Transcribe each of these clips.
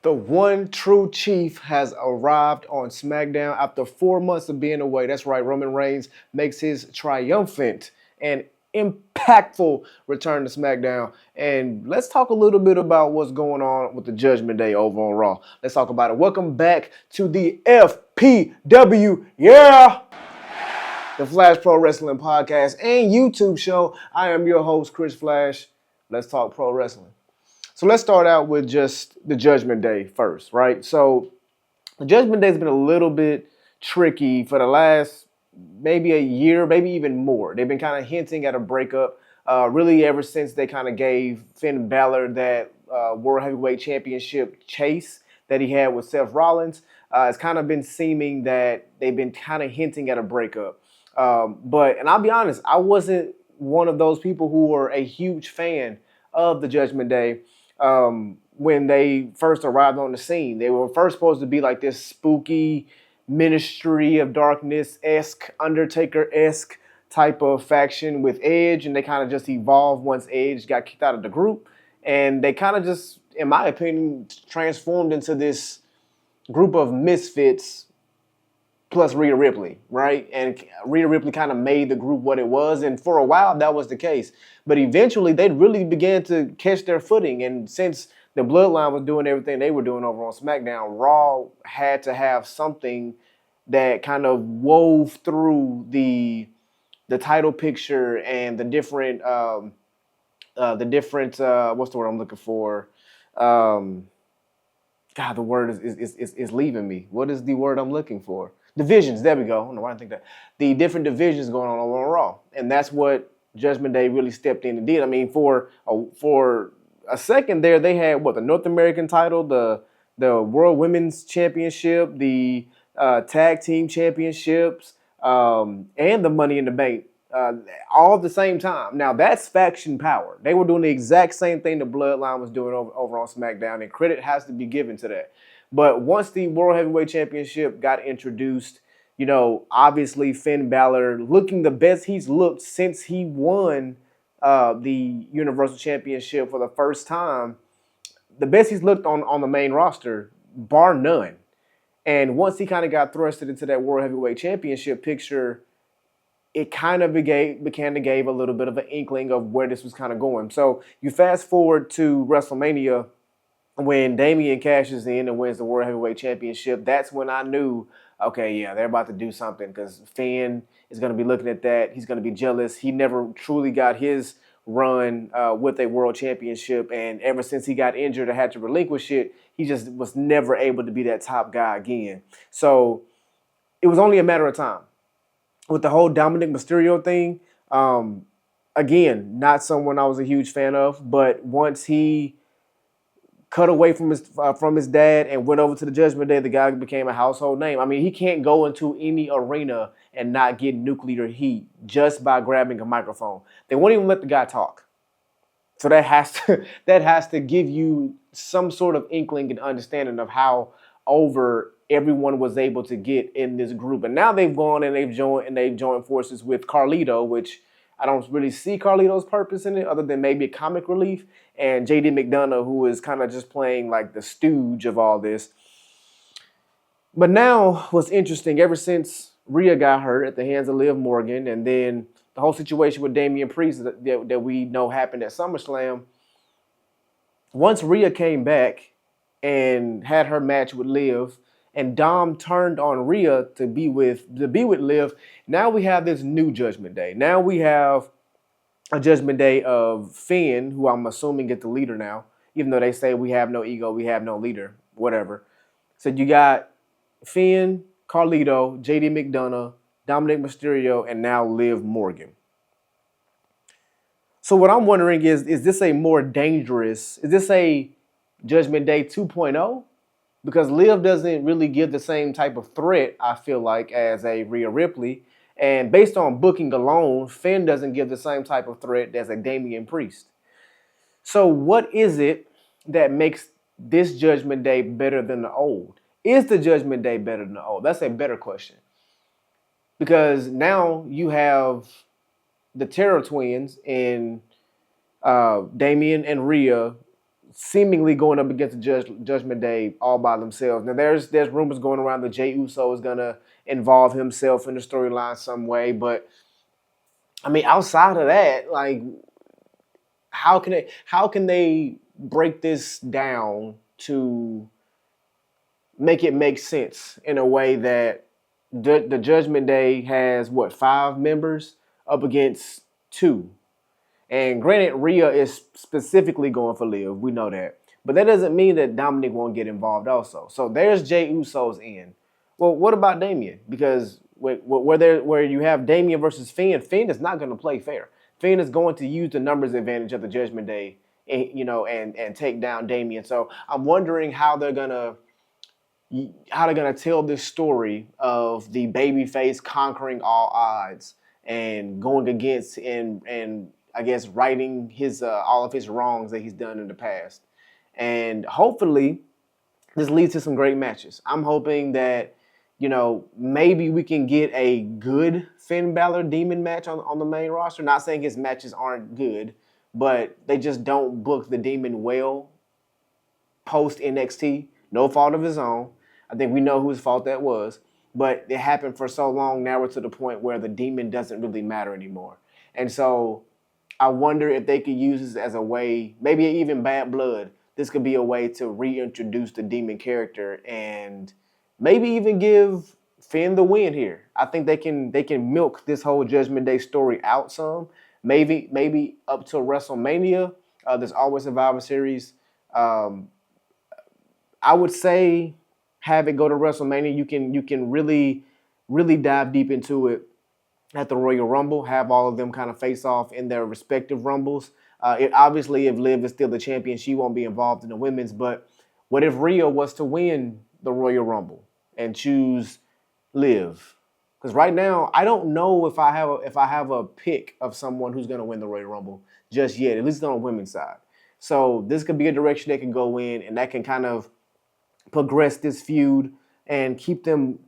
The one true chief has arrived on Smackdown after 4 months of being away. That's right, Roman Reigns makes his triumphant and impactful return to SmackDown. And let's talk a little bit about what's going on with the Judgment Day over on Raw. Let's talk about it. Welcome back to the FPW. Yeah! The Flash Pro Wrestling Podcast and YouTube show. I am your host, Chris Flash. Let's talk pro wrestling. So let's start out with just the Judgment Day first, right? So the Judgment Day has been a little bit tricky for the last maybe a year, maybe even more. They've been kind of hinting at a breakup, really ever since they kind of gave Finn Balor that World Heavyweight Championship chase that he had with Seth Rollins. It's kind of been seeming that they've been kind of hinting at a breakup. And I'll be honest, I wasn't one of those people who were a huge fan of the Judgment Day. When they first arrived on the scene. They were first supposed to be like this spooky Ministry of Darkness-esque, Undertaker-esque type of faction with Edge, and they kind of just evolved once Edge got kicked out of the group. And they kind of just, in my opinion, transformed into this group of misfits plus Rhea Ripley, right? And Rhea Ripley kind of made the group what it was, and for a while that was the case. But eventually they really began to catch their footing, and since the Bloodline was doing everything they were doing over on SmackDown, Raw had to have something that kind of wove through the title picture and the different what's the word I'm looking for? God, the word is leaving me. What is the word I'm looking for? Divisions, there we go. I don't know why I think that. The different divisions going on over on Raw. And that's what Judgment Day really stepped in and did. I mean, for a second there, they had, the North American title, the World Women's Championship, the Tag Team Championships, and the Money in the Bank, all at the same time. Now, that's faction power. They were doing the exact same thing the Bloodline was doing over on SmackDown, and credit has to be given to that. But once the World Heavyweight Championship got introduced, obviously Finn Balor looking the best he's looked since he won the Universal Championship for the first time, the best he's looked on the main roster, bar none. And once he kind of got thrusted into that World Heavyweight Championship picture, it kind of gave a little bit of an inkling of where this was kind of going. So you fast forward to WrestleMania, when Damian cashes in and wins the World Heavyweight Championship, that's when I knew, okay, yeah, they're about to do something, because Finn is going to be looking at that. He's going to be jealous. He never truly got his run with a World Championship, and ever since he got injured or had to relinquish it, he just was never able to be that top guy again. So it was only a matter of time. With the whole Dominic Mysterio thing, again, not someone I was a huge fan of, but once he cut away from his dad and went over to the Judgment Day, the guy became a household name. I mean, he can't go into any arena and not get nuclear heat just by grabbing a microphone. They won't even let the guy talk. So that has to give you some sort of inkling and understanding of how over everyone was able to get in this group. And now they've gone and they've joined forces with Carlito, which I don't really see Carlito's purpose in it other than maybe a comic relief, and JD McDonough, who is kind of just playing like the stooge of all this. But now what's interesting, ever since Rhea got hurt at the hands of Liv Morgan, and then the whole situation with Damian Priest that we know happened at SummerSlam, once Rhea came back and had her match with Liv, and Dom turned on Rhea to be with Liv, now we have this new Judgment Day. Now we have a Judgment Day of Finn, who I'm assuming is the leader now, even though they say we have no ego, we have no leader, whatever. So you got Finn, Carlito, JD McDonough, Dominic Mysterio, and now Liv Morgan. So what I'm wondering is this a more dangerous, is this a Judgment Day 2.0? Because Liv doesn't really give the same type of threat, I feel like, as a Rhea Ripley. And based on booking alone, Finn doesn't give the same type of threat as a Damian Priest. So what is it that makes this Judgment Day better than the old? Is the Judgment Day better than the old? That's a better question. Because now you have the Terror Twins in Damian and Rhea seemingly going up against the Judgment Day all by themselves. Now, there's rumors going around that Jey Uso is going to involve himself in the storyline some way, but I mean, outside of that, like, how can they break this down to make it make sense in a way that the Judgment Day has, what, 5 members up against 2? And granted, Rhea is specifically going for Liv. We know that. But that doesn't mean that Dominic won't get involved also. So there's Jey Uso's in. Well, what about Damian? Because where you have Damian versus Fiend, Fiend is not going to play fair. Fiend is going to use the numbers advantage of the Judgment Day, and take down Damian. So I'm wondering how they're gonna tell this story of the babyface conquering all odds and going against and I guess righting his all of his wrongs that he's done in the past. And hopefully this leads to some great matches. I'm hoping that, maybe we can get a good Finn Balor Demon match on the main roster. Not saying his matches aren't good, but they just don't book the Demon well post NXT. No fault of his own. I think we know whose fault that was. But it happened for so long, now we're to the point where the Demon doesn't really matter anymore. And so I wonder if they could use this as a way, maybe even Bad Blood, this could be a way to reintroduce the Demon character and maybe even give Finn the win here. I think they can milk this whole Judgment Day story out some. Maybe up to WrestleMania. There's always Survivor Series. I would say have it go to WrestleMania. You can really dive deep into it at the Royal Rumble. Have all of them kind of face off in their respective Rumbles. Obviously, if Liv is still the champion, she won't be involved in the women's. But what if Rhea was to win the Royal Rumble and choose Liv? Because right now, I don't know if I have a pick of someone who's going to win the Royal Rumble just yet, at least on the women's side. So this could be a direction they can go in, and that can kind of progress this feud and keep them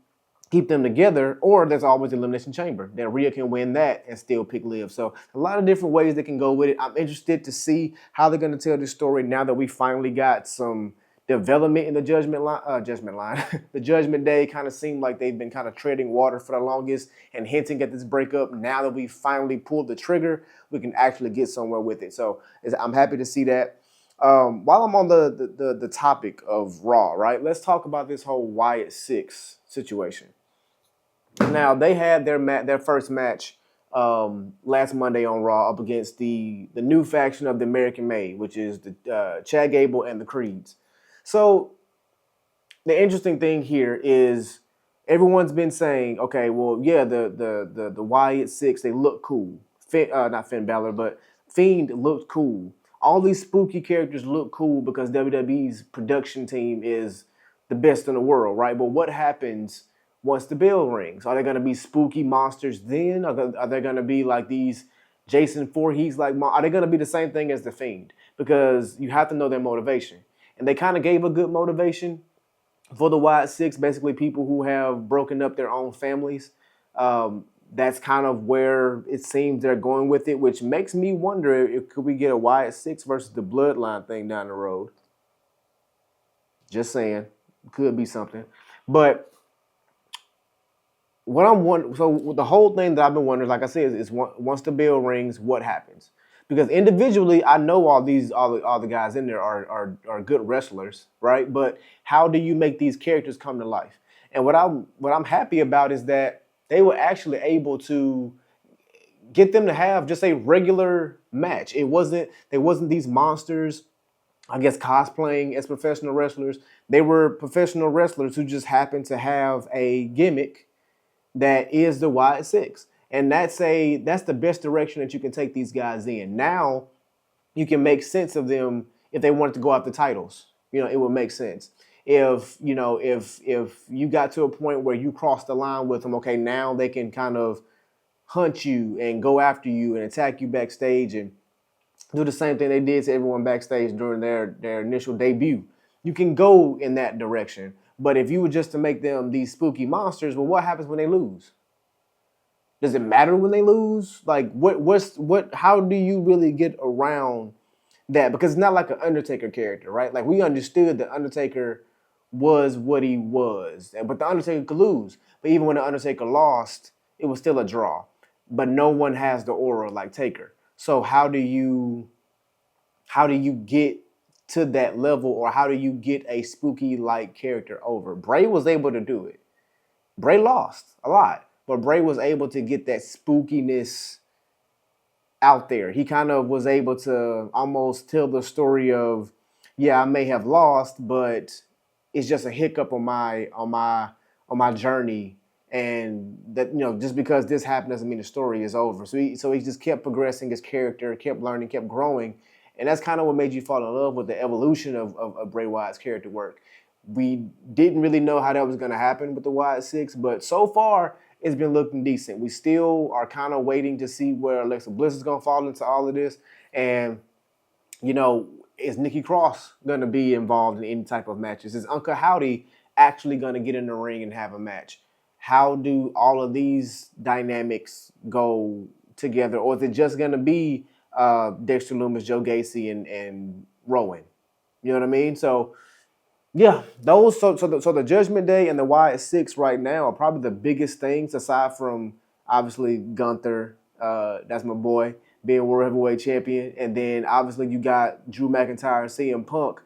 together. Or there's always the Elimination Chamber that Rhea can win that and still pick Liv. So a lot of different ways they can go with it. I'm interested to see how they're going to tell this story now that we finally got some development in the Judgment line. The Judgment Day kind of seemed like they've been kind of treading water for the longest and hinting at this breakup. Now that we finally pulled the trigger, we can actually get somewhere with it. So I'm happy to see that. While I'm on the topic of Raw, right, let's talk about this whole Wyatt Six situation. Now, they had their first match last Monday on Raw up against the new faction of the American Made, which is the Chad Gable and the Creeds. So the interesting thing here is everyone's been saying, okay, well, yeah, the Wyatt Six, they look cool. Not Finn Balor, but Fiend looked cool. All these spooky characters look cool because WWE's production team is the best in the world, right? But what happens once the bell rings? Are they going to be spooky monsters then? Are they going to be like these Jason Voorhees? Are they going to be the same thing as the Fiend? Because you have to know their motivation. And they kind of gave a good motivation for the Wyatt Six, basically people who have broken up their own families. That's kind of where it seems they're going with it, which makes me wonder if could we get a Wyatt Six versus the Bloodline thing down the road. Just saying. Could be something. But what I'm wondering, so the whole thing that I've been wondering, like I said, is once the bell rings, what happens? Because individually, I know all the guys in there are good wrestlers, right? But how do you make these characters come to life? And what I'm happy about is that they were actually able to get them to have just a regular match. They wasn't these monsters, I guess, cosplaying as professional wrestlers. They were professional wrestlers who just happened to have a gimmick that is the Wyatt Six. And that's the best direction that you can take these guys in. Now you can make sense of them if they wanted to go after titles. It would make sense. If you got to a point where you crossed the line with them, okay, now they can kind of hunt you and go after you and attack you backstage and do the same thing they did to everyone backstage during their initial debut. You can go in that direction. But if you were just to make them these spooky monsters, well, what happens when they lose? Does it matter when they lose? Like, how do you really get around that, because it's not like an Undertaker character, right? Like we understood the Undertaker was what he was, but the Undertaker could lose. But even when the Undertaker lost, it was still a draw. But no one has the aura like Taker. So how do you get to that level, or how do you get a spooky like character over? Bray was able to do it. Bray lost a lot, but Bray was able to get that spookiness out there. He kind of was able to almost tell the story of, yeah, I may have lost, but it's just a hiccup on my journey, and that, just because this happened doesn't mean the story is over. So he just kept progressing his character, kept learning, kept growing, and that's kind of what made you fall in love with the evolution of Bray Wyatt's character work. We didn't really know how that was going to happen with the Wyatt Six, but so far it's been looking decent. We still are kind of waiting to see where Alexa Bliss is going to fall into all of this, and is Nikki Cross going to be involved in any type of matches? Is Uncle Howdy actually going to get in the ring and have a match? How do all of these dynamics go together? Or is it just going to be Dexter Lumis, Joe Gacy, and Rowan? You know what I mean? So, yeah, those. So the Judgment Day and the Wyatt Six right now are probably the biggest things, aside from obviously Gunther. That's my boy, being World Heavyweight Champion. And then obviously you got Drew McIntyre and CM Punk.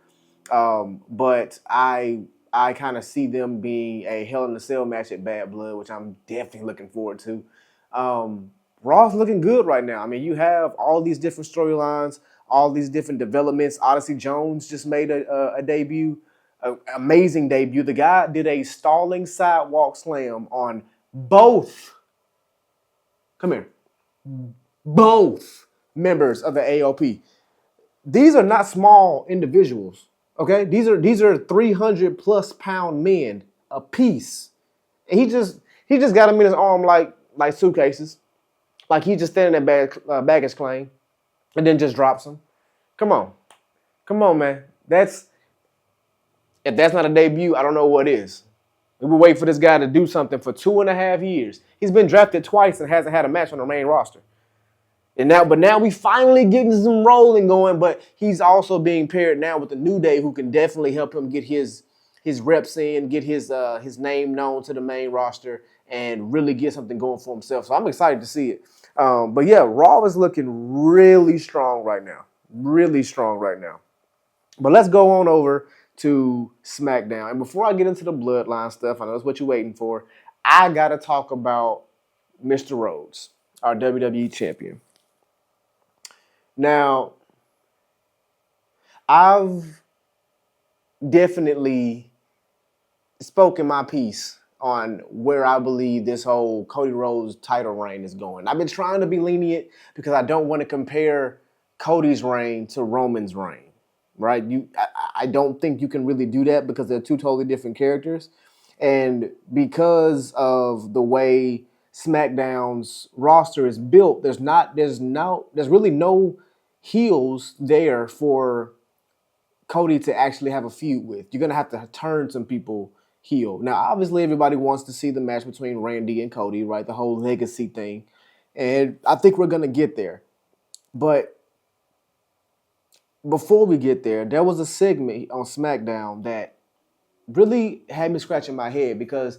But I kind of see them being a Hell in a Cell match at Bad Blood, which I'm definitely looking forward to. Raw's looking good right now. I mean, you have all these different storylines, all these different developments. Odyssey Jones just made a debut, an amazing debut. The guy did a stalling sidewalk slam on both. Come here. Both members of the AOP. These are not small individuals, okay? These are 300 plus pound men a piece, and he just got them in his arm like suitcases, like he just standing at baggage claim, and then just drops them. Come on, man. If that's not a debut, I don't know what is. We were waiting for this guy to do something for 2.5 years. He's been drafted twice and hasn't had a match on the main roster. But now we finally getting some rolling going, but he's also being paired now with the New Day, who can definitely help him get his reps in, get his name known to the main roster, and really get something going for himself. So I'm excited to see it. But yeah, Raw is looking really strong right now. Really strong right now. But let's go on over to SmackDown. And before I get into the Bloodline stuff, I know that's what you're waiting for, I got to talk about Mr. Rhodes, our WWE champion. Now, I've definitely spoken my piece on where I believe this whole Cody Rhodes title reign is going. I've been trying to be lenient because I don't want to compare Cody's reign to Roman's reign, right? I don't think you can really do that because they're two totally different characters. And because of the way SmackDown's roster is built, there's really no heels there for Cody to actually have a feud with. You're gonna have to turn some people heel. Now, obviously, everybody wants to see the match between Randy and Cody, right? The whole legacy thing, and I think we're gonna get there. But before we get there was a segment on SmackDown that really had me scratching my head, because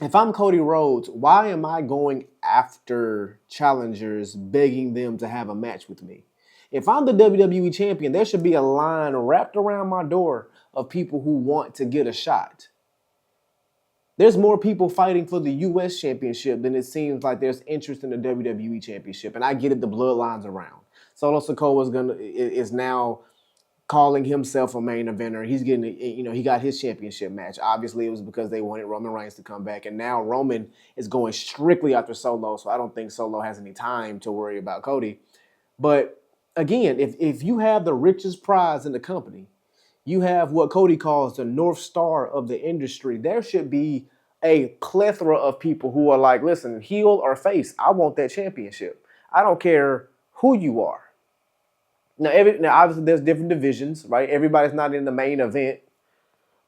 if I'm Cody Rhodes, why am I going after challengers begging them to have a match with me? If I'm the WWE champion, there should be a line wrapped around my door of people who want to get a shot. There's more people fighting for the U.S. championship than it seems like there's interest in the WWE championship. And I get it, the bloodline's around. Solo Sikoa is now calling himself a main eventer. He's getting, he got his championship match. Obviously, it was because they wanted Roman Reigns to come back. And now Roman is going strictly after Solo, so I don't think Solo has any time to worry about Cody. But again, if you have the richest prize in the company, you have what Cody calls the North Star of the industry, there should be a plethora of people who are like, listen, heel or face, I want that championship. I don't care who you are. Now, obviously, there's different divisions, right? Everybody's not in the main event,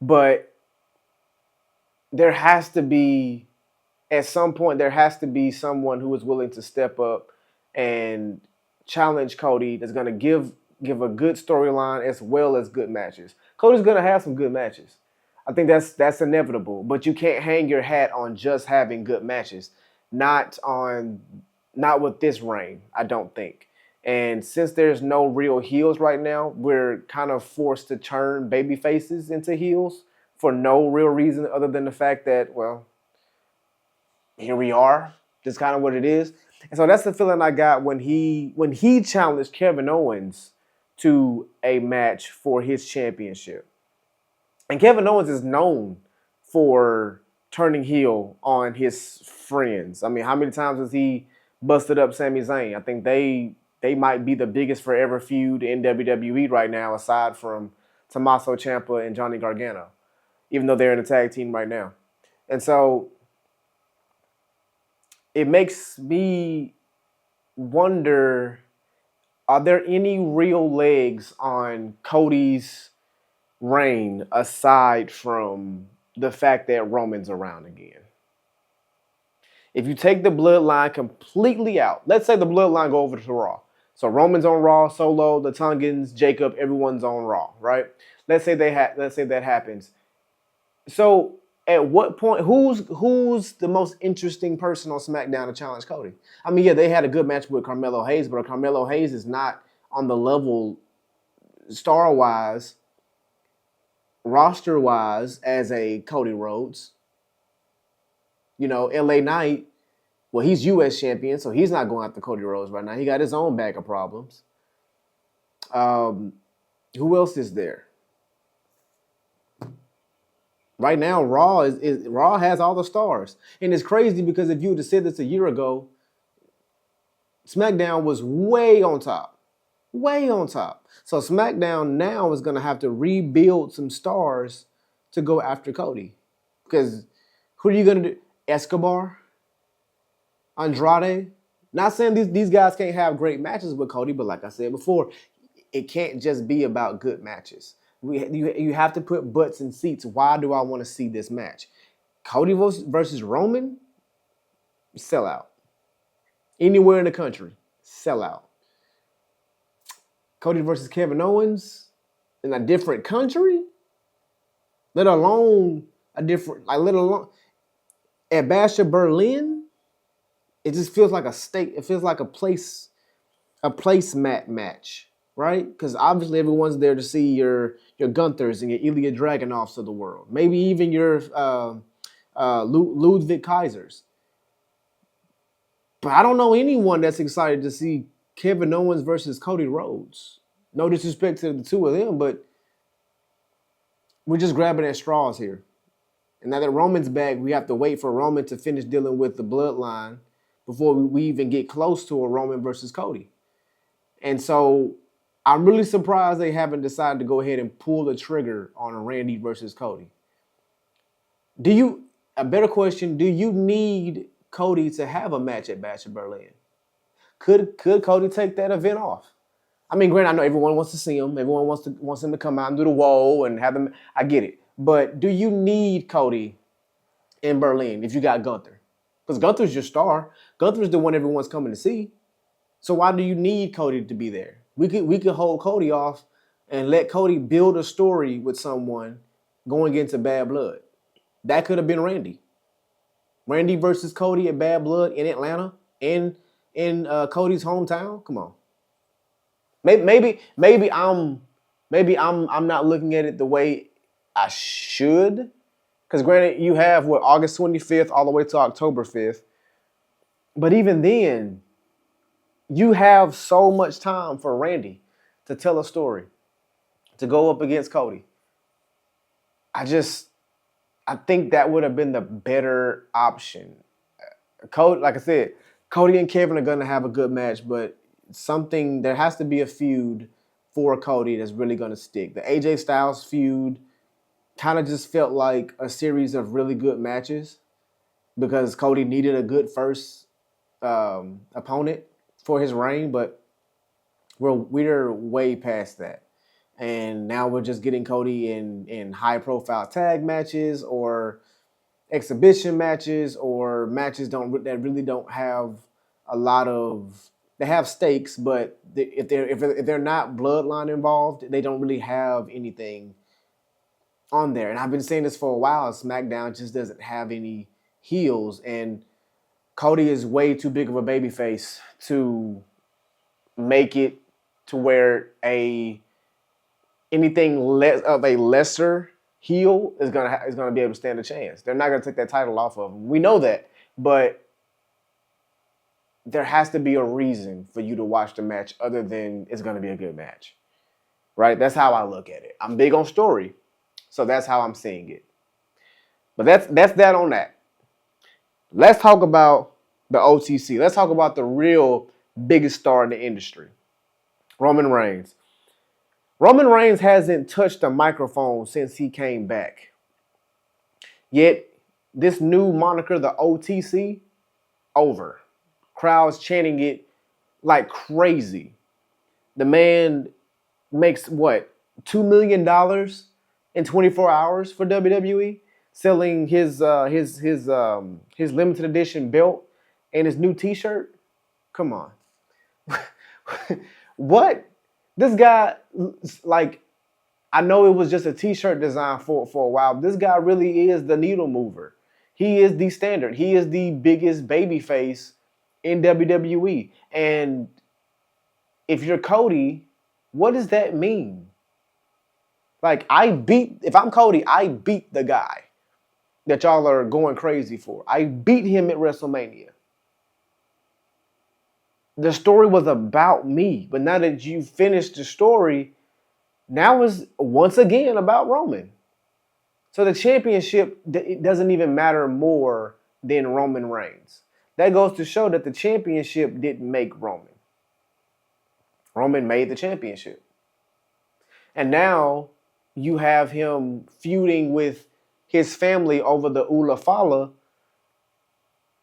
but there has to be, at some point, there has to be someone who is willing to step up and challenge Cody, that's going to give give a good storyline as well as good matches. Cody's gonna have some good matches. I think that's inevitable, but you can't hang your hat on just having good matches. Not on not with this reign, I don't think. And since there's no real heels right now, we're kind of forced to turn baby faces into heels for no real reason other than the fact that, well, here we are. That's kind of what it is. And so that's the feeling I got when he challenged Kevin Owens to a match for his championship. And Kevin Owens is known for turning heel on his friends. I mean, how many times has he busted up Sami Zayn? I think they might be the biggest forever feud in WWE right now, aside from Tommaso Ciampa and Johnny Gargano, even though they're in a tag team right now. And so it makes me wonder, are there any real legs on Cody's reign aside from the fact that Roman's around again? If you take the Bloodline completely out, let's say the Bloodline go over to Raw. So Roman's on Raw, Solo, the Tongans, Jacob, everyone's on Raw, right? Let's say that happens. So at what point, who's the most interesting person on SmackDown to challenge Cody? I mean, yeah, they had a good match with Carmelo Hayes, but Carmelo Hayes is not on the level star-wise, roster-wise, as a Cody Rhodes. You know, LA Knight, well, he's U.S. champion, so he's not going after Cody Rhodes right now. He got his own bag of problems. Who else is there? Right now, Raw Raw has all the stars. And it's crazy because if you would have said this a year ago, SmackDown was way on top. Way on top. So SmackDown now is going to have to rebuild some stars to go after Cody. Because who are you going to do? Escobar? Andrade? Not saying these guys can't have great matches with Cody, but like I said before, it can't just be about good matches. You have to put butts in seats. Why do I want to see this match? Cody versus Roman? Sell out. Anywhere in the country, sell out. Cody versus Kevin Owens in a different country? Let alone at Bash of Berlin? It just feels like a state. It feels like a placemat match, right? Because obviously everyone's there to see your Gunthers and your Ilya Dragunovs of the world. Maybe even your Ludwig Kaisers. But I don't know anyone that's excited to see Kevin Owens versus Cody Rhodes. No disrespect to the two of them, but we're just grabbing at straws here. And now that Roman's back, we have to wait for Roman to finish dealing with the Bloodline before we even get close to a Roman versus Cody. And so I'm really surprised they haven't decided to go ahead and pull the trigger on a Randy versus Cody. A better question, do you need Cody to have a match at Bash of Berlin? Could Cody take that event off? I mean, granted, I know everyone wants to see him. Everyone wants him to come out and do the whoa and have him. I get it. But do you need Cody in Berlin if you got Gunther? Because Gunther's your star. Gunther's the one everyone's coming to see. So why do you need Cody to be there? We could hold Cody off and let Cody build a story with someone going into Bad Blood. That could have been Randy. Randy versus Cody at Bad Blood in Atlanta, in Cody's hometown. Come on. Maybe I'm not looking at it the way I should. Because granted, you have August 25th all the way to October 5th. But even then, you have so much time for Randy to tell a story, to go up against Cody. I think that would have been the better option. Cody, like I said, Cody and Kevin are going to have a good match, but there has to be a feud for Cody that's really going to stick. The AJ Styles feud kind of just felt like a series of really good matches because Cody needed a good first opponent for his reign, but we're way past that. And now we're just getting Cody in high-profile tag matches or exhibition matches or matches that really don't have a lot of they have stakes, but if they're not bloodline involved, they don't really have anything on there. And I've been saying this for a while. SmackDown just doesn't have any heels, and Cody is way too big of a babyface to make it to where anything less of a lesser heel is gonna be able to stand a chance. They're not gonna take that title off of him. We know that, but there has to be a reason for you to watch the match other than it's gonna be a good match, right? That's how I look at it. I'm big on story, so that's how I'm seeing it. But that's that on that. Let's talk about the OTC. Let's talk about the real biggest star in the industry, Roman Reigns. Roman Reigns hasn't touched a microphone since he came back. Yet, this new moniker, the OTC, over. Crowds chanting it like crazy. The man makes what? $2 million in 24 hours for WWE, selling his limited edition belt and his new T-shirt. Come on. What? This guy, like, I know it was just a T-shirt design for a while. This guy really is the needle mover. He is the standard. He is the biggest babyface in WWE. And if you're Cody, what does that mean? Like, if I'm Cody, I beat the guy that y'all are going crazy for. I beat him at WrestleMania. The story was about me. But now that you finished the story, now it's once again about Roman. So the championship, it doesn't even matter more than Roman Reigns. That goes to show that the championship didn't make Roman. Roman made the championship. And now you have him feuding with his family over the Ula Fala.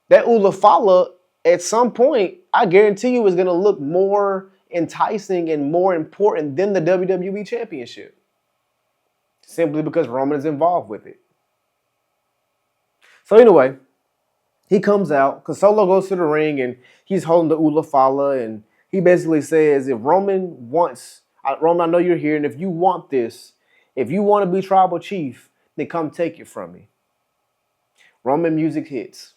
That Ula Fala, at some point, I guarantee you, is going to look more enticing and more important than the WWE Championship. Simply because Roman is involved with it. So anyway, he comes out, because Solo goes to the ring and he's holding the Ula Fala, and he basically says, if Roman wants, Roman, I know you're here, and if you want this, if you want to be tribal chief, then come take it from me. Roman music hits.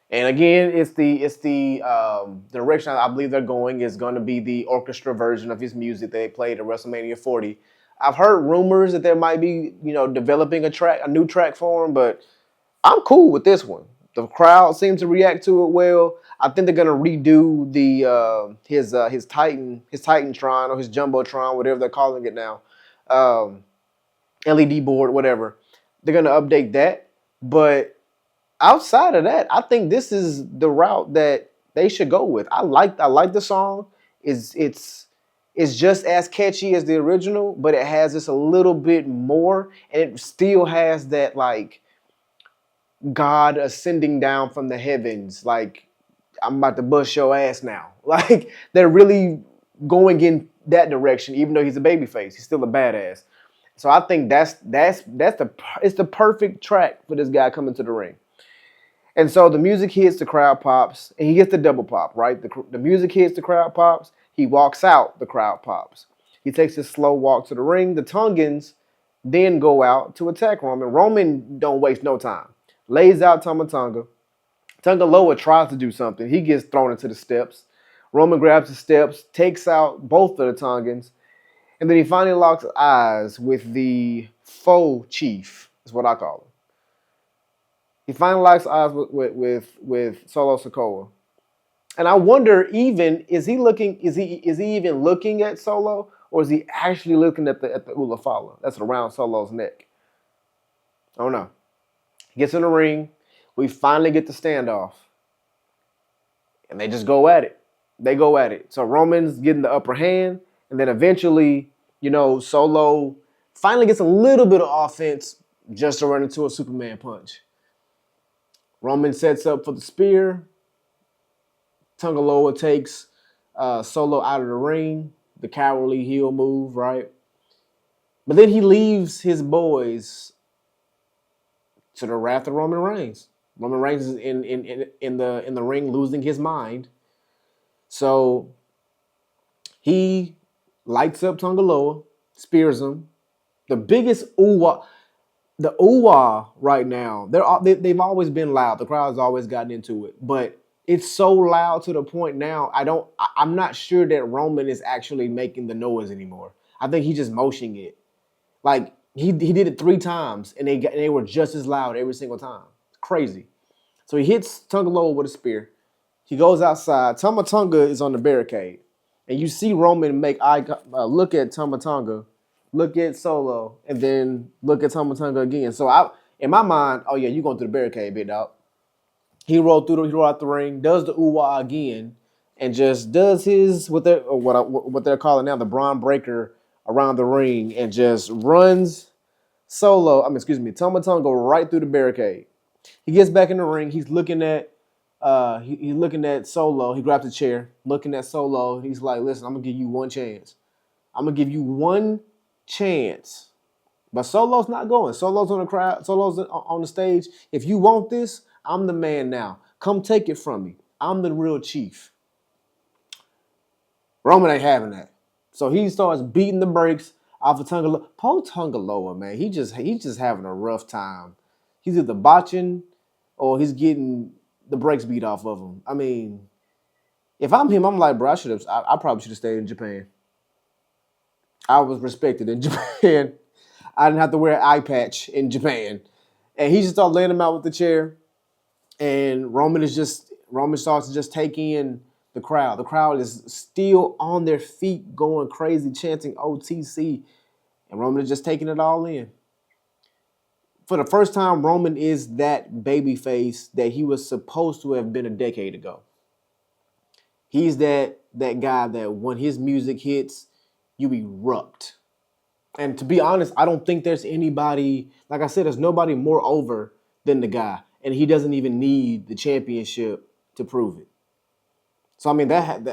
And again, it's the direction I believe they're going is going to be the orchestra version of his music they played at WrestleMania 40. I've heard rumors that there might be, developing a new track for him, but I'm cool with this one. The crowd seems to react to it well. I think they're gonna redo the his Titantron or his Jumbotron, whatever they're calling it now, LED board, whatever. They're gonna update that, but outside of that, I think this is the route that they should go with. I like the song. It's just as catchy as the original, but it has just a little bit more, and it still has that like God ascending down from the heavens, like I'm about to bust your ass now. Like they're really going in that direction, even though he's a babyface, he's still a badass. So I think it's the perfect track for this guy coming to the ring. And so the music hits, the crowd pops, and he gets the double pop, right? The music hits, the crowd pops. He walks out, the crowd pops. He takes his slow walk to the ring. The Tongans then go out to attack Roman. Roman don't waste no time. Lays out Tama Tonga. Tonga Loa tries to do something. He gets thrown into the steps. Roman grabs the steps, takes out both of the Tongans, and then he finally locks eyes with the faux chief, is what I call him. He finally locks eyes with Solo Sikoa. And I wonder, is he even looking at Solo, or is he actually looking at the Ula Fala that's around Solo's neck? I don't know. He gets in the ring. We finally get the standoff. And they just go at it. They go at it. So Roman's getting the upper hand, and then eventually, Solo finally gets a little bit of offense just to run into a Superman punch. Roman sets up for the spear. Tonga Loa takes Solo out of the ring. The cowardly heel move, right? But then he leaves his boys to the wrath of Roman Reigns. Roman Reigns is in the ring losing his mind. So he lights up Tongaloa, spears him. The biggest the ooh right now, they've always been loud. The crowd's always gotten into it, but it's so loud to the point now. I'm not sure that Roman is actually making the noise anymore. I think he's just motioning it. Like he did it 3 times, and they were just as loud every single time. Crazy. So he hits Tungaloa with a spear. He goes outside. Tamatonga is on the barricade, and you see Roman make look at Tamatonga, look at Solo, and then look at Tamatonga again. So in my mind, oh yeah, you going through the barricade, big dog. He rolled out the ring, does the ooh-wah again, and just does his what they're calling now the Braun Breaker around the ring, and just runs Tamatonga right through the barricade. He gets back in the ring. He's looking at he's looking at Solo. He grabs a chair, looking at Solo. He's like, "Listen, I'm gonna give you one chance. I'm gonna give you one chance." But Solo's not going. Solo's on the crowd. Solo's on the stage. If you want this, I'm the man now. Come take it from me. I'm the real chief. Roman ain't having that. So he starts beating the brakes off of Tungaloa. Poor Tungaloa, man. He's just having a rough time. He's either botching or he's getting the brakes beat off of him. I mean, if I'm him, I'm like, bro, I probably should have stayed in Japan. I was respected in Japan. I didn't have to wear an eye patch in Japan. And he just started laying him out with the chair. And Roman starts to just take in the crowd. The crowd is still on their feet going crazy, chanting OTC. And Roman is just taking it all in. For the first time, Roman is that babyface that he was supposed to have been a decade ago. He's that guy that when his music hits, you erupt. And to be honest, I don't think there's anybody, like I said, there's nobody more over than the guy. And he doesn't even need the championship to prove it. So, I mean, that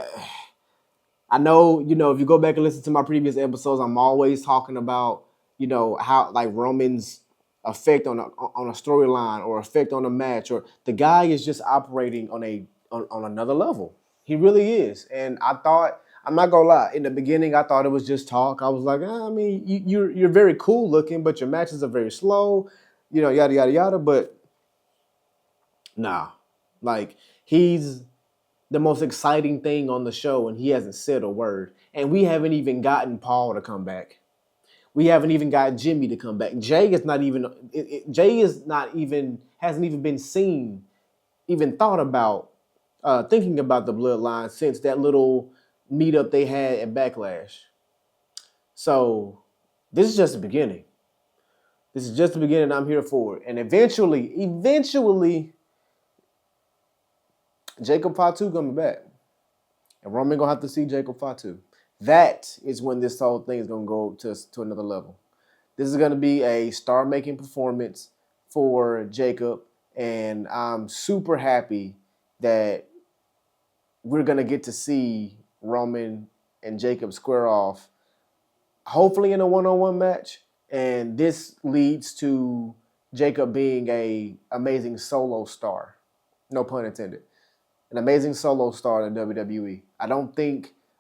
I know, if you go back and listen to my previous episodes, I'm always talking about, how like Roman's effect on a storyline or effect on a match, or the guy is just operating on another level. He really is. And I'm not gonna lie, in the beginning I thought it was just talk. I was like, I mean, you're very cool looking, but your matches are very slow, yada yada yada. But nah, like he's the most exciting thing on the show, and he hasn't said a word. And we haven't even gotten Paul to come back. We haven't even got Jimmy to come back. Jay is not even. Jay is not even. Hasn't even been seen, even thought about, thinking about the Bloodline since that little meetup they had at Backlash. So this is just the beginning. This is just the beginning. I'm here for it, and eventually, Jacob Fatu coming back, and Roman gonna have to see Jacob Fatu. That is when this whole thing is gonna go to another level. This is gonna be a star-making performance for Jacob, and I'm super happy that we're gonna get to see Roman and Jacob square off, hopefully in a one-on-one match, and this leads to Jacob being a amazing solo star, no pun intended, an amazing solo star in WWE.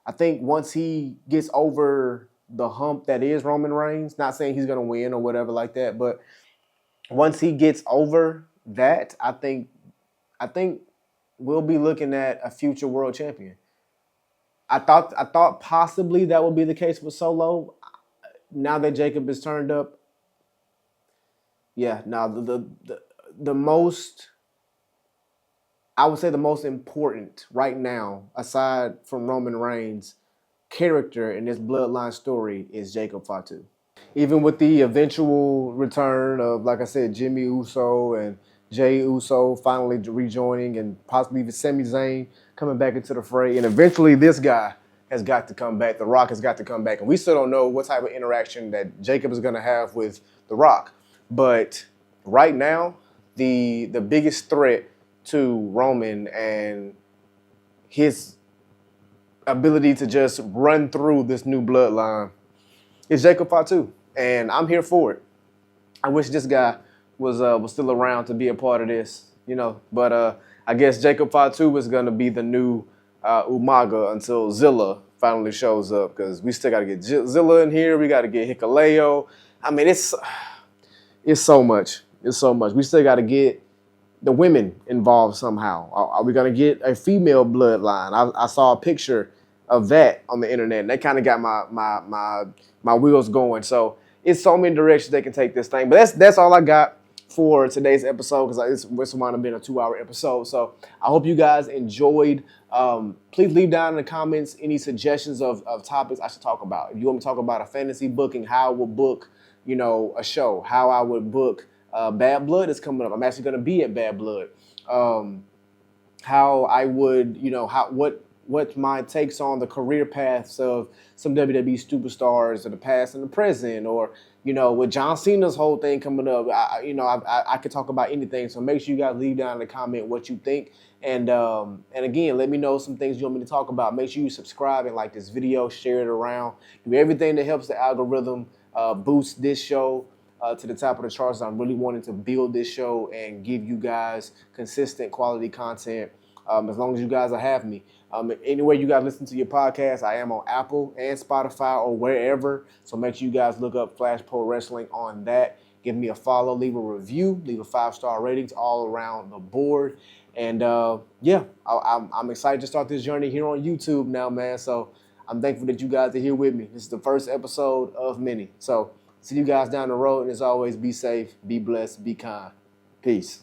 I think once he gets over the hump that is Roman Reigns, not saying he's gonna win or whatever like that, but once he gets over that, I think we'll be looking at a future world champion. I thought possibly that would be the case with Solo. Now that Jacob is turned up, yeah. Now the most, I would say the most important right now, aside from Roman Reigns, character in this Bloodline story is Jacob Fatu. Even with the eventual return of, like I said, Jimmy Uso and Jey Uso finally rejoining, and possibly even Sami Zayn coming back into the fray, and eventually this guy has got to come back. The Rock has got to come back, and we still don't know what type of interaction that Jacob is going to have with The Rock. But right now, the biggest threat to Roman and his ability to just run through this new bloodline is Jacob Fatu, and I'm here for it. I wish this guy was still around to be a part of this, But I guess Jacob Fatu is going to be the new Umaga until Zilla finally shows up, because we still got to get Zilla in here. We got to get Hikaleo. I mean, it's so much. It's so much. We still got to get the women involved somehow. Are we going to get a female bloodline? I saw a picture of that on the internet, and that kind of got my wheels going. So it's so many directions they can take this thing. But that's all I got for today's episode, because it's wound up being a 2-hour episode. So I hope you guys enjoyed. Please leave down in the comments any suggestions of topics I should talk about. If you want me to talk about a fantasy booking, how I would book, a show, how I would book. Bad Blood is coming up. I'm actually going to be at Bad Blood. How I would, what my takes on the career paths of some WWE superstars of the past and the present, or with John Cena's whole thing coming up. I could talk about anything. So make sure you guys leave down in the comment what you think, and again, let me know some things you want me to talk about. Make sure you subscribe and like this video, share it around, do everything that helps the algorithm boost this show to the top of the charts. I'm really wanting to build this show and give you guys consistent quality content as long as you guys are having me. Anywhere you guys listen to your podcast, I am on Apple and Spotify or wherever. So make sure you guys look up Flash Pro Wrestling on that. Give me a follow, leave a review, leave a 5-star ratings all around the board. And I'm excited to start this journey here on YouTube now, man. So I'm thankful that you guys are here with me. This is the first episode of many. So see you guys down the road. And as always, be safe, be blessed, be kind. Peace.